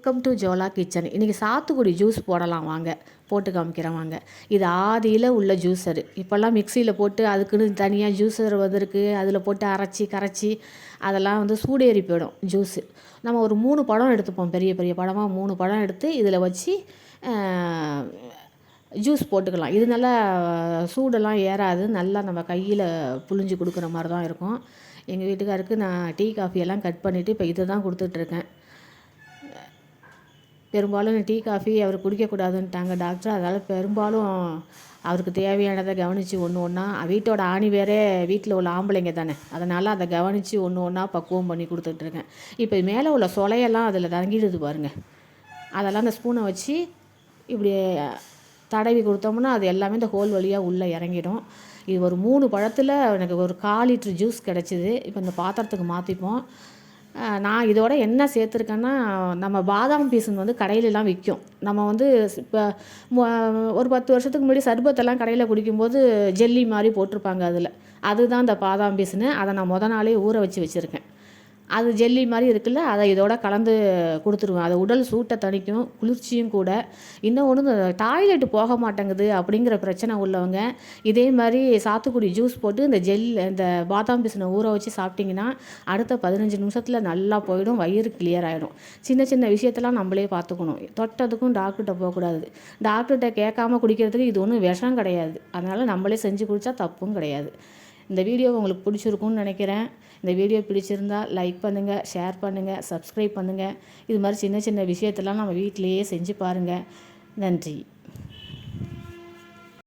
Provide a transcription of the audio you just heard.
Welcome to ஜோலா kitchen. இன்றைக்கி சாத்துக்குடி juice போடலாம் வாங்க, போட்டு காமிக்கிறேன் வாங்க. இது ஆதியில் உள்ள ஜூஸரு. இப்போல்லாம் மிக்சியில் போட்டு அதுக்குன்னு தனியாக ஜூஸர் வந்திருக்கு. அதில் போட்டு அரைச்சி கரைச்சி அதெல்லாம் வந்து சூடேறி போயிடும் ஜூஸு. நம்ம ஒரு 3 பழம் எடுத்துப்போம், பெரிய பெரிய பழமாக 3 பழம் எடுத்து இதில் வச்சு ஜூஸ் போட்டுக்கலாம். இது நல்லா சூடெல்லாம் ஏறாது, நல்லா நம்ம கையில் புழிஞ்சு கொடுக்குற மாதிரி தான் இருக்கும். எங்கள் வீட்டுக்காருக்கு நான் டீ காஃபியெல்லாம் கட் பண்ணிவிட்டு இப்போ இதை தான் கொடுத்துட்ருக்கேன். பெரும்பாலும் டீ காஃபி அவர் குடிக்கக்கூடாதுன்ட்டாங்க டாக்டர். அதனால் பெரும்பாலும் அவருக்கு தேவையானதை கவனித்து ஒன்று ஒன்றா, வீட்டோட ஆணி வேறே வீட்டில் உள்ள ஆம்பளைங்க தானே, அதனால் அதை கவனித்து ஒன்று ஒன்றா பக்குவம் பண்ணி கொடுத்துட்ருக்கேன். இப்போ மேலே உள்ள சொலையெல்லாம் அதில் தங்கிடுது பாருங்கள். அதெல்லாம் அந்த ஸ்பூனை வச்சு இப்படி தடவி கொடுத்தோம்னா அது எல்லாமே இந்த ஹோல் வழியாக உள்ளே இறங்கிடும். இது ஒரு 3 பழத்தில் எனக்கு ஒரு 1/4 லிட்டர் ஜூஸ் கிடச்சிது. இப்போ இந்த பாத்திரத்துக்கு மாற்றிப்போம். நான் இதோட என்ன சேர்த்துருக்கேன்னா, நம்ம பாதாம் பீஸுன்னு வந்து கடையிலலாம் விற்கும். நம்ம வந்து இப்போ ஒரு 10 வருஷத்துக்கு முன்னாடி சர்பத்தெல்லாம் கடையில் குடிக்கும்போது ஜெல்லி மாதிரி போட்டிருப்பாங்க அதில். அதுதான் இந்த பாதாம் பீஸுன்னு. அதை நான் நாளே ஊற வச்சுருக்கேன். அது ஜெல்லி மாதிரி இருக்குல்ல, அதை இதோட கலந்து கொடுத்துருவேன். அது உடல் சூட்டை தணிக்கும், குளிர்ச்சியும் கூட. இன்னொன்று, இந்த டாய்லெட்டு போக மாட்டேங்குது அப்படிங்கிற பிரச்சனை உள்ளவங்க இதே மாதிரி சாத்துக்குடி ஜூஸ் போட்டு இந்த பாதாம் பீஸனை ஊற வச்சு சாப்பிட்டிங்கன்னா அடுத்த 15 நிமிஷத்தில் நல்லா போயிடும், வயிறு கிளியர் ஆகிடும். சின்ன சின்ன விஷயத்தெல்லாம் நம்மளே பார்த்துக்கணும். தொட்டதுக்கும் டாக்டர்கிட்ட போகக்கூடாது. டாக்டர்கிட்ட கேட்காம குடிக்கிறதுக்கு இது ஒன்றும் விஷம் கிடையாது. அதனால் நம்மளே செஞ்சு குடித்தா தப்பும் கிடையாது. இந்த வீடியோ உங்களுக்கு பிடிச்சிருக்கும்னு நினைக்கிறேன். இந்த வீடியோ பிடிச்சிருந்தால் லைக் பண்ணுங்கள், ஷேர் பண்ணுங்கள், சப்ஸ்கிரைப் பண்ணுங்கள். இது மாதிரி சின்ன சின்ன விஷயத்தெல்லாம் நம்ம வீட்டிலையே செஞ்சு பாருங்கள். நன்றி.